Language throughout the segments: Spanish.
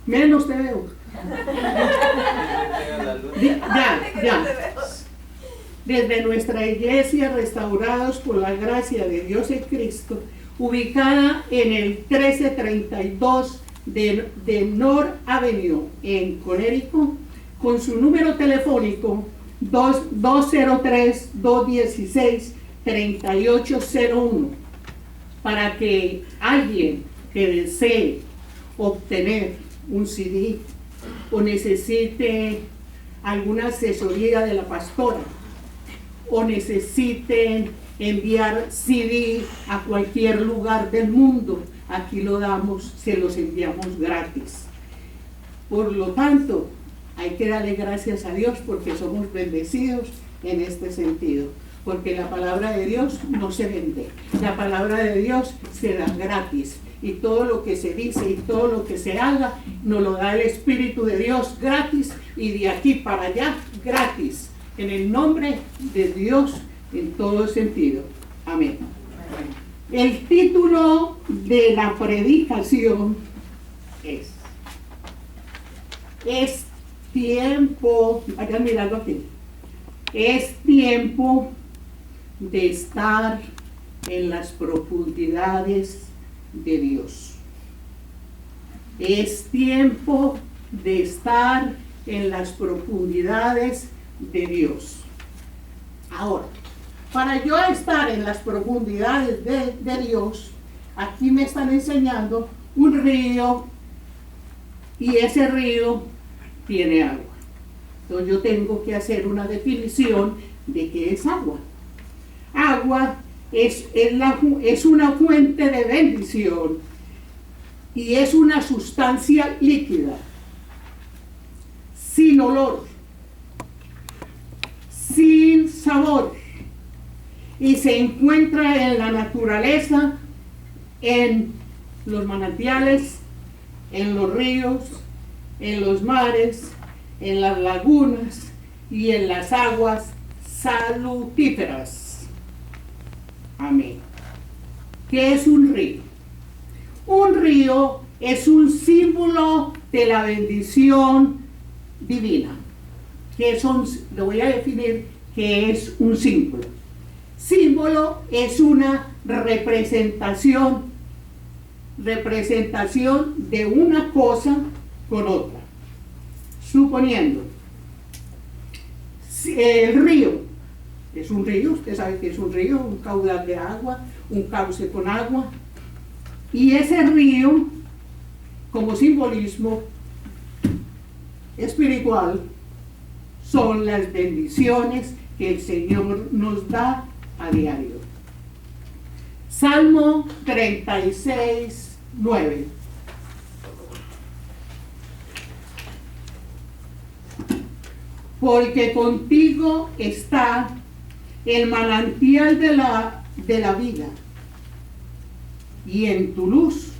Menos te veo. Ya. Desde nuestra iglesia, restaurados por la gracia de Dios en Cristo, ubicada en el 1332 de North Avenue en Connecticut, con su número telefónico 203-216-3801, para que alguien que desee obtener un CD o necesite alguna asesoría de la pastora o necesiten enviar CD a cualquier lugar del mundo, aquí lo damos, se los enviamos gratis. Por lo tanto, hay que darle gracias a Dios porque somos bendecidos en este sentido, porque la palabra de Dios no se vende, la palabra de Dios se da gratis, y todo lo que se dice y todo lo que se haga nos lo da el Espíritu de Dios gratis, y de aquí para allá gratis, en el nombre de Dios en todo sentido. Amén. El título de la predicación es tiempo, vayan mirando aquí, es tiempo de estar en las profundidades de Dios. Es tiempo de estar en las profundidades de Dios. Ahora, para yo estar en las profundidades de Dios, aquí me están enseñando un río, y ese río tiene agua. Entonces yo tengo que hacer una definición de qué es agua. Agua es una fuente de bendición y es una sustancia líquida, sin olor, sin sabor, y se encuentra en la naturaleza, en los manantiales, en los ríos, en los mares, en las lagunas y en las aguas salutíferas. Amén. ¿Qué es un río? Un río es un símbolo de la bendición divina. Lo voy a definir qué es un símbolo. Símbolo es una representación de una cosa con otra. Suponiendo, el río es un río, usted sabe que es un río, un caudal de agua, un cauce con agua, y ese río, como simbolismo espiritual, son las bendiciones que el Señor nos da a diario. Salmo 36, 9. Porque contigo está el manantial de la vida, y en tu luz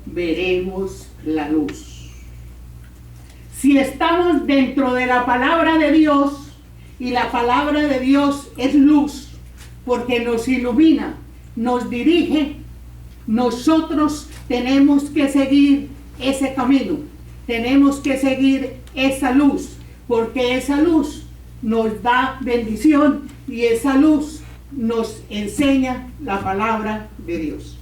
veremos la luz. Si estamos dentro de la palabra de Dios, y la palabra de Dios es luz, porque nos ilumina, nos dirige, nosotros tenemos que seguir ese camino, tenemos que seguir esa luz, porque esa luz nos da bendición y esa luz nos enseña la palabra de Dios.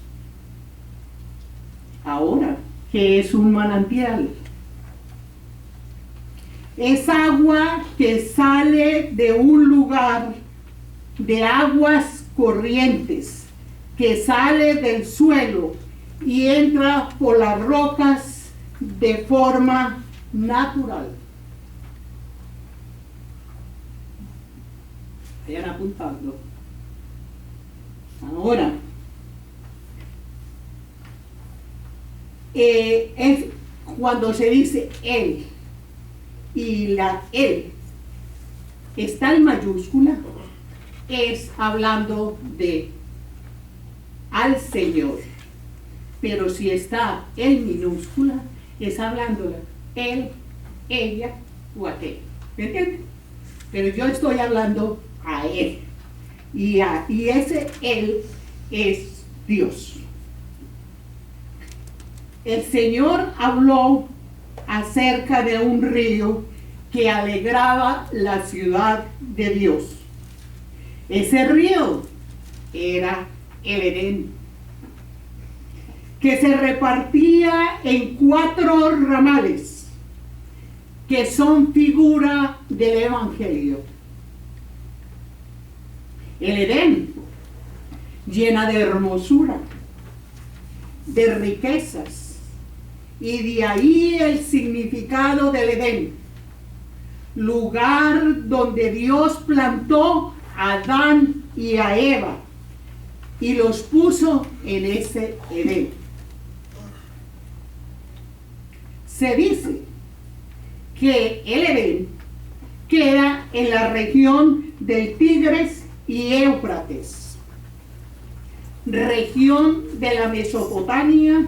Ahora, ¿qué es un manantial? Es agua que sale de un lugar de aguas corrientes, que sale del suelo y entra por las rocas de forma natural. Vayan apuntando. Ahora, es cuando se dice él, y la él está en mayúscula, es hablando de al Señor. Pero si está en minúscula, es hablando de él, ella o aquel. ¿Me entienden? Pero yo estoy hablando a él. Y ese él es Dios. el Señor habló acerca de un río que alegraba la ciudad de Dios. Ese río era el Edén, que se repartía en 4 ramales, que son figura del Evangelio. El Edén, llena de hermosura, de riquezas, y de ahí el significado del Edén, lugar donde Dios plantó a Adán y a Eva y los puso en ese Edén. Se dice que el Edén queda en la región del Tigris y Éufrates, región de la Mesopotamia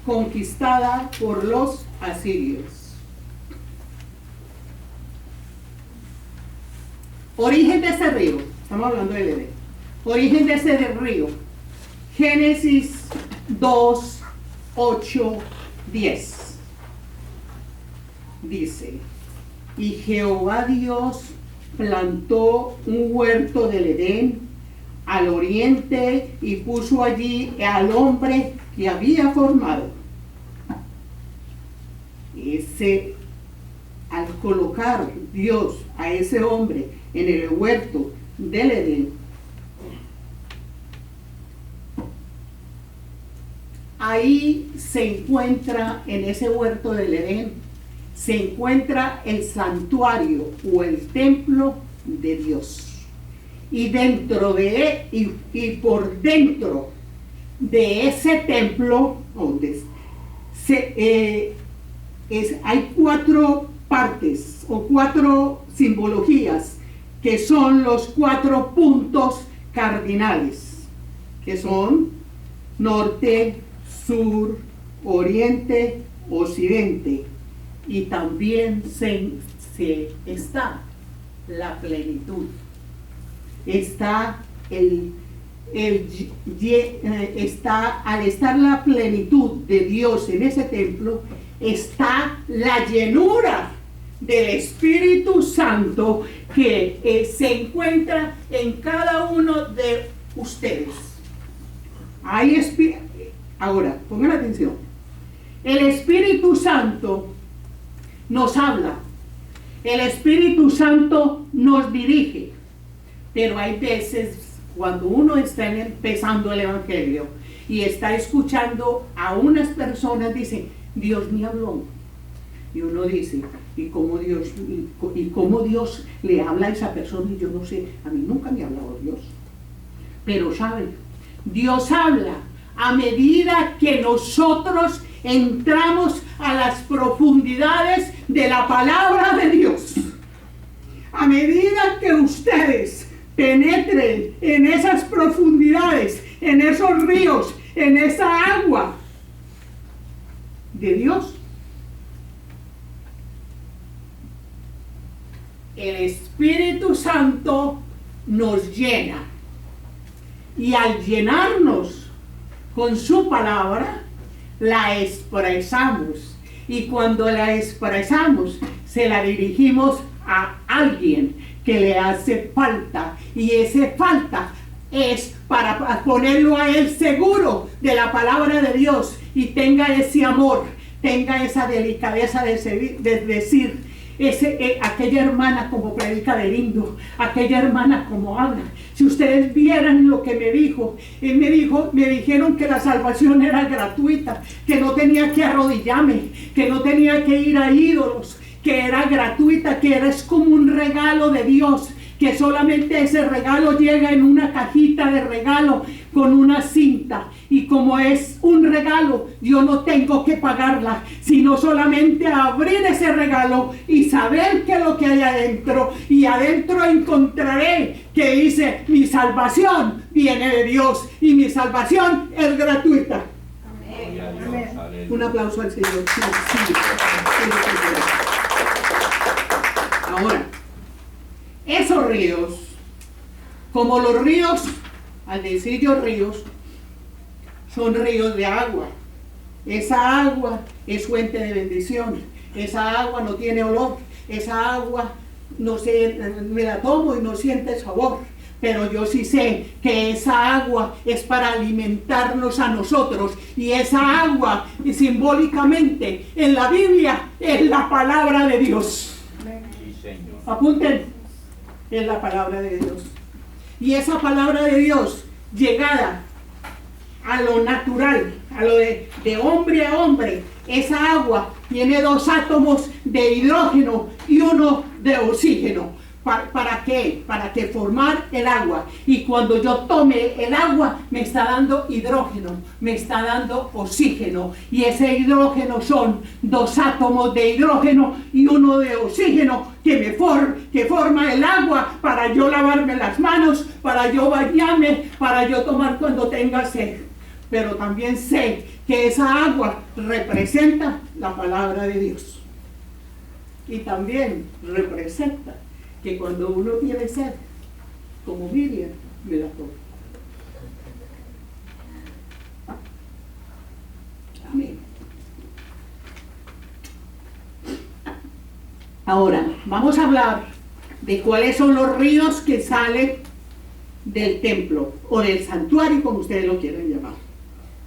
conquistada por los asirios. Origen de ese río, estamos hablando del Edén. Origen de ese río, Génesis 2, 8, 10. Dice: y Jehová Dios plantó un huerto del Edén al oriente y puso allí al hombre que había formado. Al colocar Dios a ese hombre en el huerto del Edén, ahí se encuentra, en ese huerto del Edén, se encuentra el santuario o el templo de Dios. Y dentro de y por dentro de ese templo, hay 4 partes o 4 simbologías que son los 4 puntos cardinales, que son norte, sur, oriente, occidente, y también está la plenitud. Está al estar la plenitud de Dios en ese templo, está la llenura del Espíritu Santo que se encuentra en cada uno de ustedes. Ahora, pongan atención. El Espíritu Santo nos habla. El Espíritu Santo nos dirige. Pero hay veces cuando uno está empezando el Evangelio y está escuchando a unas personas, dice: Dios me habló. Y uno dice: ¿y cómo Dios le habla a esa persona? Y yo no sé, a mí nunca me ha hablado Dios. Pero ¿saben? Dios habla a medida que nosotros entramos a las profundidades de la palabra de Dios. A medida que ustedes penetren en esas profundidades, en esos ríos, en esa agua de Dios, el Espíritu Santo nos llena. Y al llenarnos con su palabra, la expresamos. Y cuando la expresamos, se la dirigimos a alguien que le hace falta. Y ese falta es para ponerlo a él seguro de la palabra de Dios y tenga ese amor, tenga esa delicadeza de decir: aquella hermana como predica de lindo, aquella hermana como habla. Si ustedes vieran lo que me dijo, me dijeron que la salvación era gratuita, que no tenía que arrodillarme, que no tenía que ir a ídolos, que era gratuita, que es como un regalo de Dios, que solamente ese regalo llega en una cajita de regalo con una cinta, y como es un regalo, yo no tengo que pagarla, sino solamente abrir ese regalo y saber qué es lo que hay adentro, y adentro encontraré que dice: mi salvación viene de Dios y mi salvación es gratuita. Amén. Amén. Un aplauso al Señor. Sí, sí. Ahora, esos ríos, como los ríos, al decir yo ríos, son ríos de agua. Esa agua es fuente de bendición. Esa agua no tiene olor. Esa agua no sé, me la tomo y no siente sabor. Pero yo sí sé que esa agua es para alimentarnos a nosotros. Y esa agua, simbólicamente, en la Biblia, es la palabra de Dios. Apunten, es la palabra de Dios. Y esa palabra de Dios, llegada a lo natural, a lo de hombre a hombre, esa agua tiene 2 átomos de hidrógeno y 1 de oxígeno. ¿Para qué? Para que formar el agua. Y cuando yo tome el agua, me está dando hidrógeno, me está dando oxígeno. Y ese hidrógeno son 2 átomos de hidrógeno y 1 de oxígeno que forma el agua para yo lavarme las manos, para yo bañarme, para yo tomar cuando tenga sed. Pero también sé que esa agua representa la palabra de Dios. Y también representa que cuando uno tiene sed, como Miriam, me la tomo. Amén. Ahora, vamos a hablar de cuáles son los ríos que salen del templo o del santuario, como ustedes lo quieran llamar.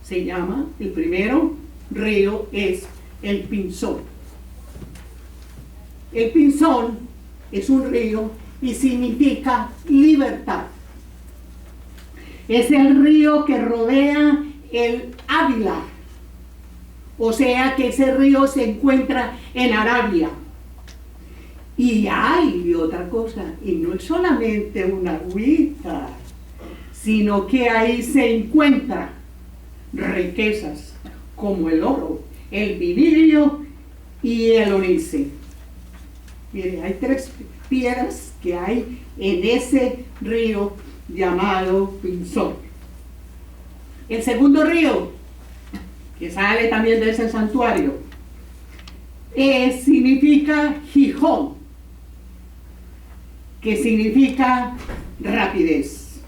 Se llama, el primero río es el Pinzón. El Pinzón es un río y significa libertad. Es el río que rodea el Ávila. O sea que ese río se encuentra en Arabia. Y hay otra cosa, y no es solamente una agüita, sino que ahí se encuentran riquezas como el oro, el vinilio y el ónice. Mire, hay 3 piedras que hay en ese río llamado Pinzón. El segundo río, que sale también de ese santuario, significa Gijón, que significa rapidez.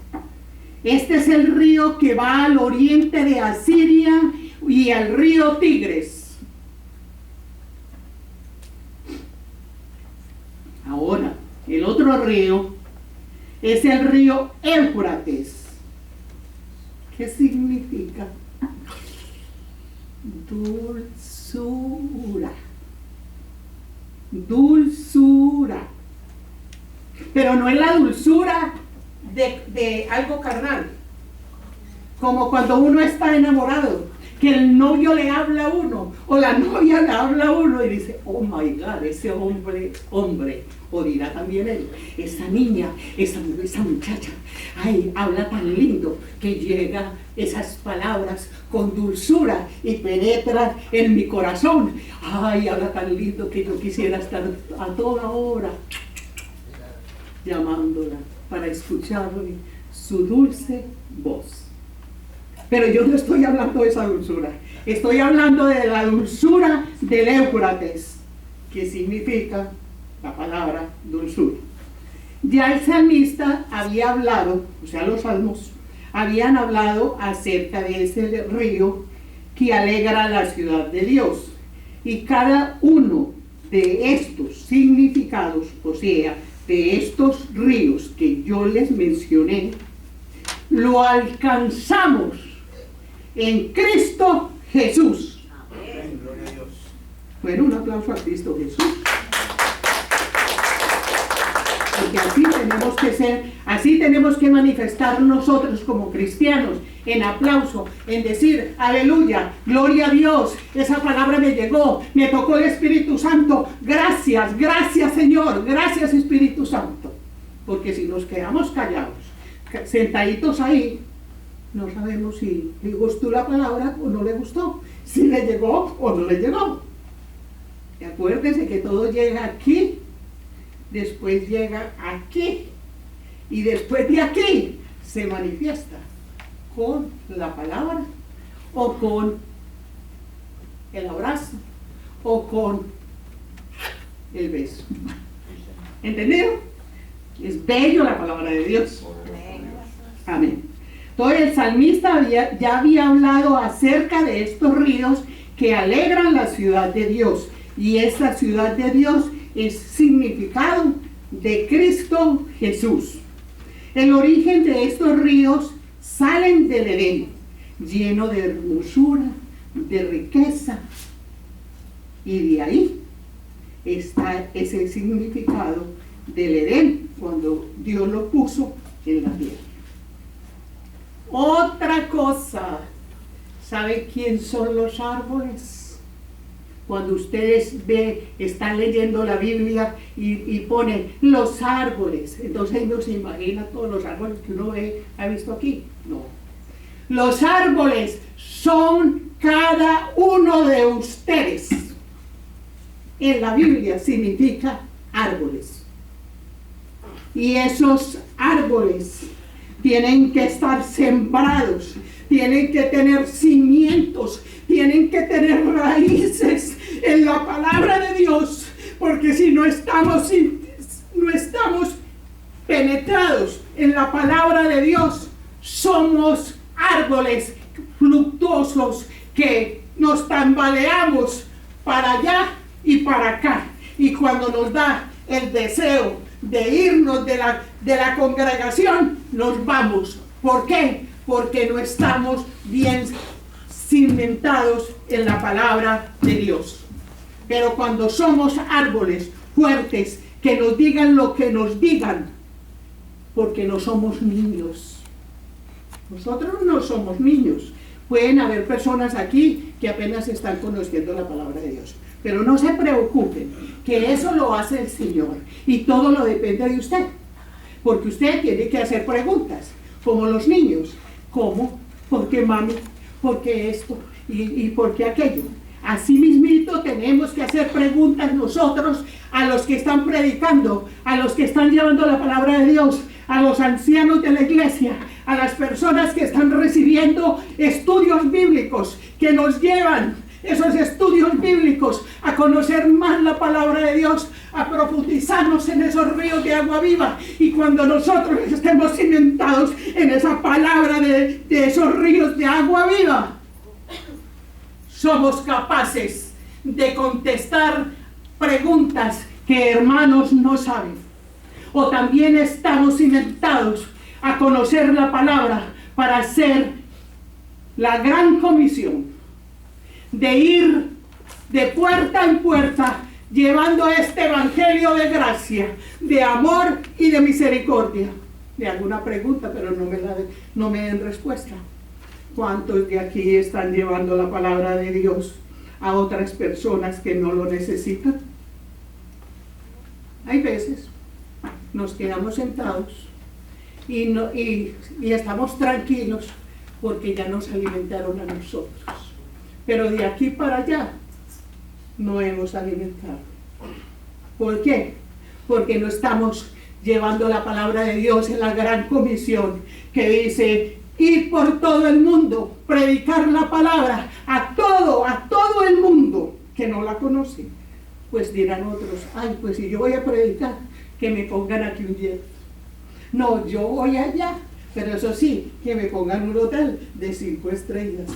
Este es el río que va al oriente de Asiria y al río Tigres. Ahora, el otro río es el río Éufrates. ¿Qué significa? Dulzura. Dulzura. Pero no es la dulzura de algo carnal. Como cuando uno está enamorado, que el novio le habla a uno, o la novia le habla a uno y dice, oh my God, ese hombre, o dirá también él, esa niña, esa muchacha, ay, habla tan lindo, que llega esas palabras con dulzura y penetra en mi corazón. Ay, habla tan lindo que yo quisiera estar a toda hora llamándola para escucharle su dulce voz. Pero yo no estoy hablando de esa dulzura, estoy hablando de la dulzura del Éufrates, que significa la palabra dulzura. Ya el salmista había hablado, o sea, los salmos habían hablado acerca de ese río que alegra la ciudad de Dios. Y cada uno de estos significados, o sea, de estos ríos que yo les mencioné, lo alcanzamos en Cristo Jesús. Amén. Gloria a Dios. Bueno, un aplauso a Cristo Jesús. Porque así tenemos que ser, así tenemos que manifestar nosotros como cristianos, en aplauso, en decir, aleluya, gloria a Dios, esa palabra me llegó, me tocó el Espíritu Santo, gracias, gracias Señor, gracias Espíritu Santo. Porque si nos quedamos callados, sentaditos ahí, no sabemos si le gustó la palabra o no le gustó, si le llegó o no le llegó. Y acuérdense que todo llega aquí, después llega aquí, y después de aquí se manifiesta con la palabra, o con el abrazo, o con el beso. ¿Entendido? Es bello la palabra de Dios. Amén. Entonces el salmista ya había hablado acerca de estos ríos que alegran la ciudad de Dios. Y esta ciudad de Dios es significado de Cristo Jesús. El origen de estos ríos salen del Edén, lleno de hermosura, de riqueza, y de ahí está ese significado del Edén cuando Dios lo puso en la tierra. Otra cosa, ¿sabe quién son los árboles? Cuando ustedes están leyendo la Biblia y ponen los árboles, entonces no se imagina todos los árboles que uno ha visto aquí. No. Los árboles son cada uno de ustedes. En la Biblia significa árboles. Y esos árboles tienen que estar sembrados, tienen que tener cimientos, tienen que tener raíces en la palabra de Dios, porque si no estamos penetrados en la palabra de Dios, somos árboles fluctuosos que nos tambaleamos para allá y para acá. Y cuando nos da el deseo de irnos de la congregación, nos vamos. ¿Por qué? Porque no estamos bien cimentados en la palabra de Dios. Pero cuando somos árboles fuertes, que nos digan lo que nos digan, porque no somos niños. Nosotros no somos niños. Pueden haber personas aquí que apenas están conociendo la palabra de Dios. Pero no se preocupen, que eso lo hace el Señor. Y todo lo depende de usted. Porque usted tiene que hacer preguntas, como los niños. ¿Cómo? ¿Por qué, mami? ¿Por qué esto? ¿Y por qué aquello? Así mismito tenemos que hacer preguntas nosotros a los que están predicando, a los que están llevando la palabra de Dios, a los ancianos de la iglesia, a las personas que están recibiendo estudios bíblicos, que nos llevan esos estudios bíblicos a conocer más la palabra de Dios, a profundizarnos en esos ríos de agua viva. Y cuando nosotros estemos cimentados en esa palabra de esos ríos de agua viva, somos capaces de contestar preguntas que hermanos no saben. O también estamos cimentados a conocer la palabra para hacer la gran comisión de ir de puerta en puerta llevando este evangelio de gracia, de amor y de misericordia. De alguna pregunta, pero no me den respuesta. ¿Cuántos de aquí están llevando la palabra de Dios a otras personas que no lo necesitan? Hay veces nos quedamos sentados y estamos tranquilos porque ya nos alimentaron a nosotros. Pero de aquí para allá no hemos alimentado. ¿Por qué? Porque no estamos llevando la palabra de Dios en la gran comisión que dice: ir por todo el mundo, predicar la palabra a todo el mundo que no la conoce. Pues dirán otros: ay, pues si yo voy a predicar, que me pongan aquí un jet. No, yo voy allá, pero eso sí, que me pongan un hotel de 5 estrellas.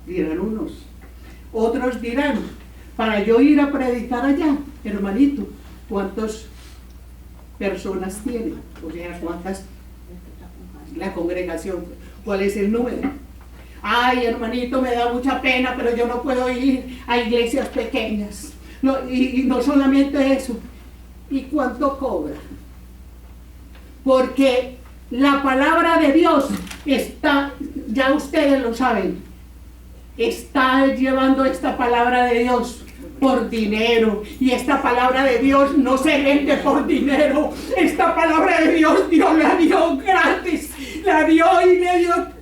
Dirán unos. Otros dirán: para yo ir a predicar allá, hermanito, ¿cuántas personas tiene? O sea, ¿cuántas? La congregación, ¿cuál es el número? Ay, hermanito, me da mucha pena, pero yo no puedo ir a iglesias pequeñas. No, y no solamente eso. ¿Y cuánto cobra? Porque la palabra de Dios está, ya ustedes lo saben, está llevando esta palabra de Dios por dinero, y esta palabra de Dios no se vende por dinero. Esta palabra de Dios la dio gratis, la dio y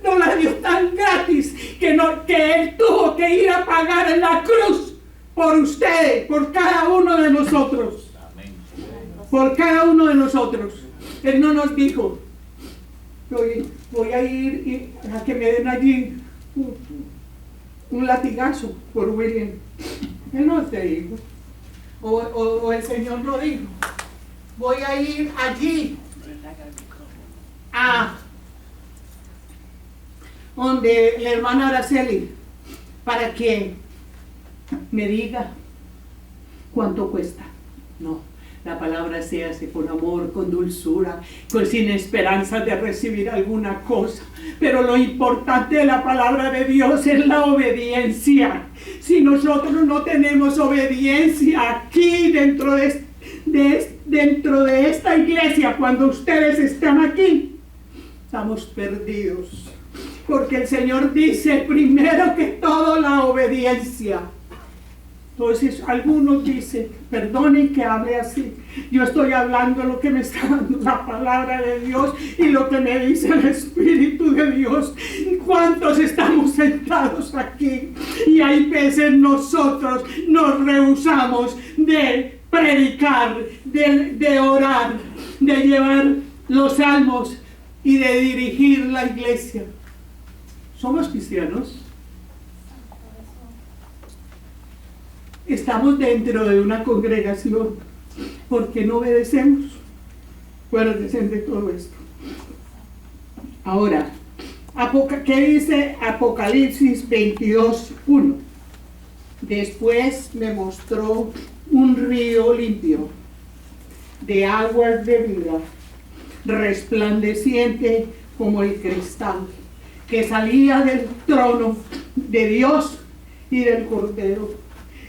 no la dio tan gratis que Él tuvo que ir a pagar en la cruz por ustedes, por cada uno de nosotros. Por cada uno de nosotros. Él no nos dijo: voy a ir a que me den allí un latigazo por William. Él no te dijo. O el Señor no dijo: voy a ir allí a donde la hermana Araceli para que me diga cuánto cuesta. No, la palabra se hace con amor, con dulzura, sin esperanza de recibir alguna cosa. Pero lo importante de la palabra de Dios es la obediencia. Si nosotros no tenemos obediencia aquí dentro de esta iglesia, cuando ustedes están aquí, estamos perdidos. Porque el Señor dice, primero que todo, la obediencia. Entonces algunos dicen, perdonen que hable así, yo estoy hablando lo que me está dando la palabra de Dios y lo que me dice el Espíritu de Dios. ¿Cuántos estamos sentados aquí? Y hay veces nosotros nos rehusamos de predicar, de orar, de llevar los salmos y de dirigir la iglesia. ¿Somos cristianos? Estamos dentro de una congregación. ¿Por qué no obedecemos? Acuérdense de todo esto. Ahora, ¿qué dice Apocalipsis 22:1? Después me mostró un río limpio de aguas de vida, resplandeciente como el cristal, que salía del trono de Dios y del Cordero.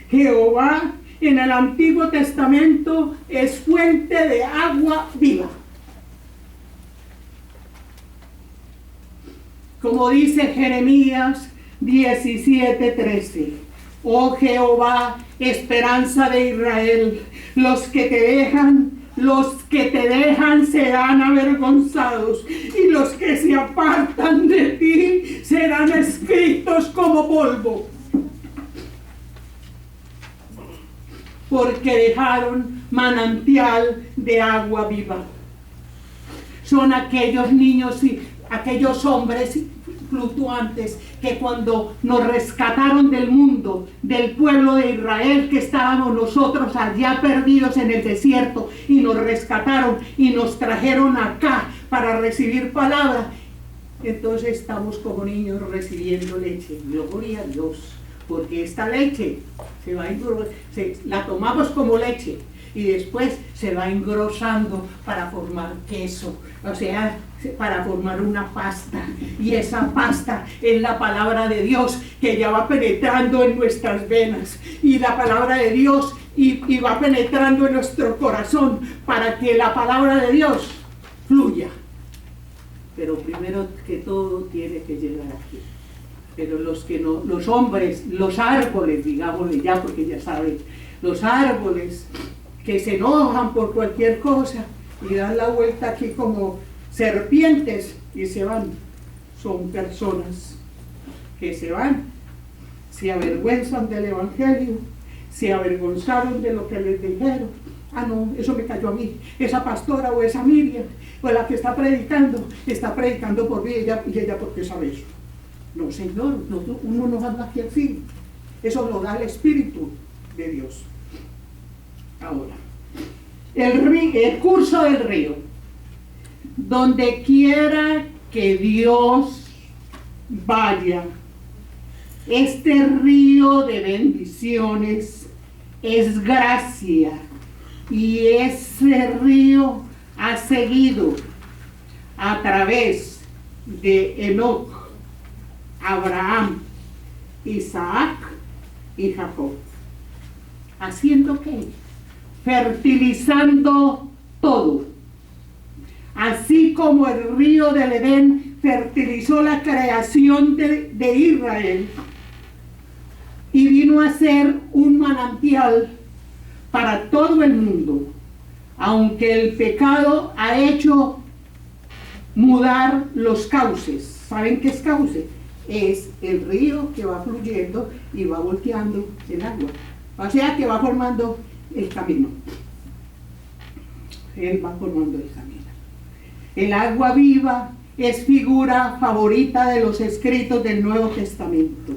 Jehová en el Antiguo Testamento es fuente de agua viva. Como dice Jeremías 17:13, oh Jehová, esperanza de Israel, los que te dejan serán avergonzados, y los que se apartan de ti serán escritos como polvo. Porque dejaron manantial de agua viva. Son aquellos niños y aquellos hombres fluctuantes que cuando nos rescataron del mundo, del pueblo de Israel, que estábamos nosotros allá perdidos en el desierto, y nos rescataron y nos trajeron acá para recibir palabra, entonces estamos como niños recibiendo leche. Gloria a Dios. Porque esta leche la tomamos como leche y después se va engrosando para formar queso, o sea, para formar una pasta, y esa pasta es la palabra de Dios que ya va penetrando en nuestras venas, y la palabra de Dios y va penetrando en nuestro corazón para que la palabra de Dios fluya. Pero primero que todo tiene que llegar aquí. Pero los que no, los hombres, los árboles, digámosle ya, porque ya saben, los árboles que se enojan por cualquier cosa y dan la vuelta aquí como serpientes y se van, son personas que se van, se avergüenzan del Evangelio, se avergonzaron de lo que les dijeron. Ah, no, eso me cayó a mí. Esa pastora o esa Miriam, o la que está predicando por mí, y ella ¿por qué sabe eso? No, Señor, uno no anda aquí así. Eso lo da el Espíritu de Dios. Ahora, el curso del río. Donde quiera que Dios vaya, este río de bendiciones es gracia. Y ese río ha seguido a través de Enoc, Abraham, Isaac y Jacob. ¿Haciendo qué? Fertilizando todo. Así como el río del Edén fertilizó la creación de Israel y vino a ser un manantial para todo el mundo, aunque el pecado ha hecho mudar los cauces. ¿Saben qué es cauce? Es el río que va fluyendo y va volteando el agua. O sea que va formando el camino. Él va formando el camino. El agua viva es figura favorita de los escritos del Nuevo Testamento.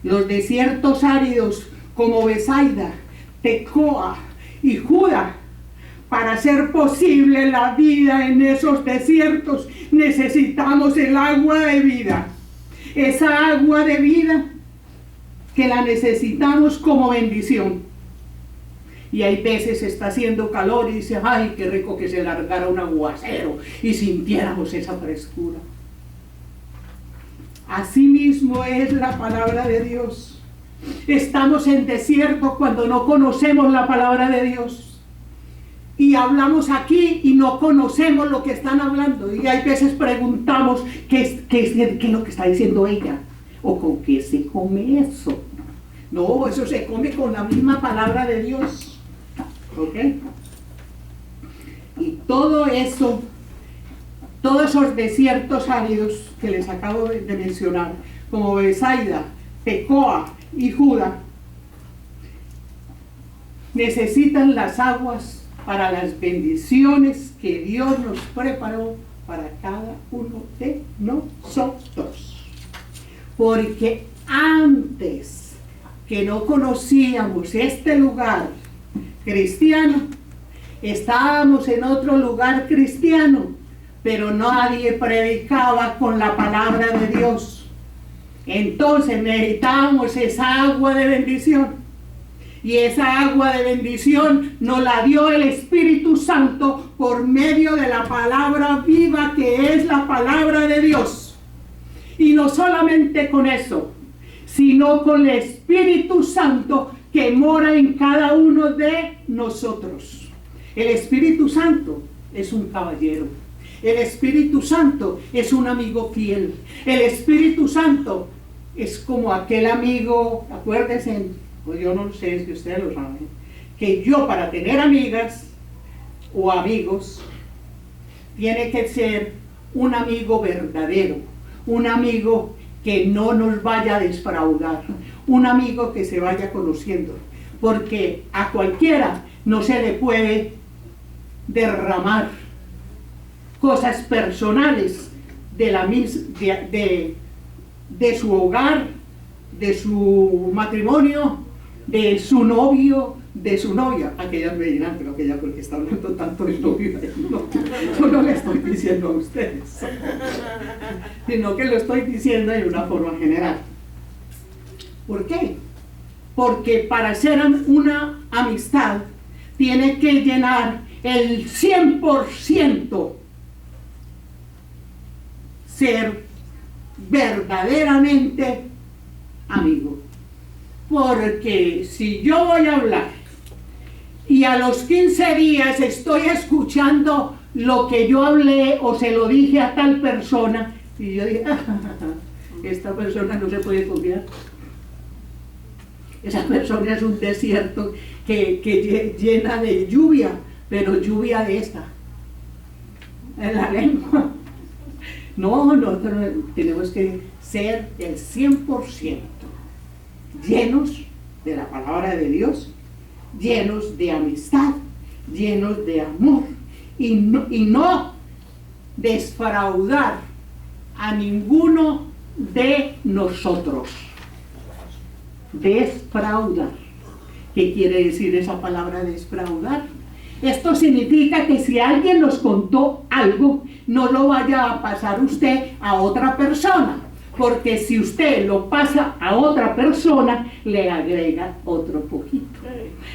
Los desiertos áridos como Besaida, Tecoa y Judá, para hacer posible la vida en esos desiertos, necesitamos el agua de vida. Esa agua de vida que la necesitamos como bendición. Y hay veces está haciendo calor y dice, ay, qué rico que se largara un aguacero y sintiéramos esa frescura. Así mismo es la palabra de Dios. Estamos en desierto cuando no conocemos la palabra de Dios. Y hablamos aquí y no conocemos lo que están hablando. Y hay veces preguntamos qué es lo que está diciendo ella. ¿O con qué se come eso? No, eso se come con la misma palabra de Dios. ¿Ok? Y todo eso, todos esos desiertos áridos que les acabo de mencionar, como Besaida, Tecoa y Judá, necesitan las aguas para las bendiciones que Dios nos preparó para cada uno de nosotros. Porque antes que no conocíamos este lugar cristiano, estábamos en otro lugar cristiano, pero nadie predicaba con la palabra de Dios. Entonces necesitábamos esa agua de bendición. Y esa agua de bendición nos la dio el Espíritu Santo por medio de la palabra viva que es la palabra de Dios. Y no solamente con eso, sino con el Espíritu Santo que mora en cada uno de nosotros. El Espíritu Santo es un caballero. El Espíritu Santo es un amigo fiel. El Espíritu Santo es como aquel amigo, acuérdense, pues yo no sé si ustedes lo saben, que yo para tener amigas o amigos, tiene que ser un amigo verdadero, un amigo que no nos vaya a defraudar, un amigo que se vaya conociendo, porque a cualquiera no se le puede derramar cosas personales de su hogar, de su matrimonio, de su novio, de su novia. Aquellas me dirán, pero aquella porque está hablando tanto de novio. Yo no le estoy diciendo a ustedes, sino que lo estoy diciendo en una forma general. ¿Por qué? Porque para hacer una amistad tiene que llenar el 100% ser verdaderamente amigo. Porque si yo voy a hablar y a los 15 días estoy escuchando lo que yo hablé o se lo dije a tal persona y yo dije, esta persona no se puede confiar, esa persona es un desierto que llena de lluvia, pero lluvia de esta en la lengua. No, nosotros tenemos que ser el 100% llenos de la palabra de Dios, llenos de amistad, llenos de amor, y no defraudar a ninguno de nosotros. Defraudar. ¿Qué quiere decir esa palabra defraudar? Esto significa que si alguien nos contó algo, no lo vaya a pasar usted a otra persona, porque si usted lo pasa a otra persona, le agrega otro poquito.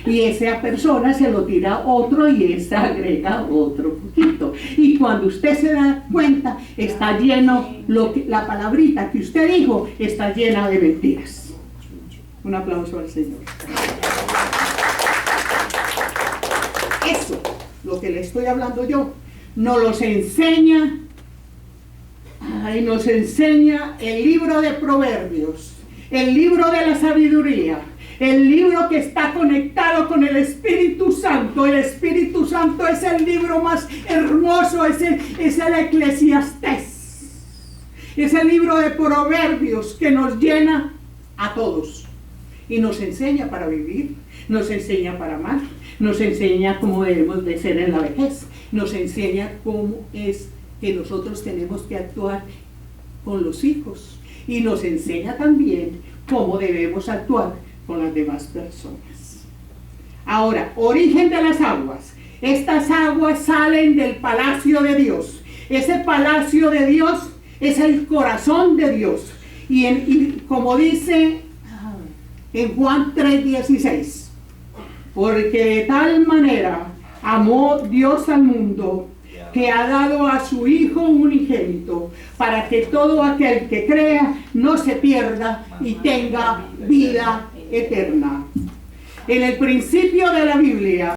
Y esa persona se lo tira a otro y esa agrega otro poquito. Y cuando usted se da cuenta, está lleno, la palabrita que usted dijo, está llena de mentiras. Un aplauso al Señor. Eso, lo que le estoy hablando yo, nos enseña el libro de Proverbios, el libro de la sabiduría, el libro que está conectado con el Espíritu Santo. El Espíritu Santo es el libro más hermoso, es el Eclesiastés, es el libro de Proverbios que nos llena a todos y nos enseña para vivir, nos enseña para amar, nos enseña cómo debemos de ser en la vejez, nos enseña cómo es que nosotros tenemos que actuar con los hijos y nos enseña también cómo debemos actuar con las demás personas. Ahora, origen de las aguas. Estas aguas salen del palacio de Dios. Ese palacio de Dios es el corazón de Dios. Y como dice en Juan 3:16. Porque de tal manera amó Dios al mundo, que ha dado a su Hijo unigénito, para que todo aquel que crea no se pierda y tenga vida eterna. En el principio de la Biblia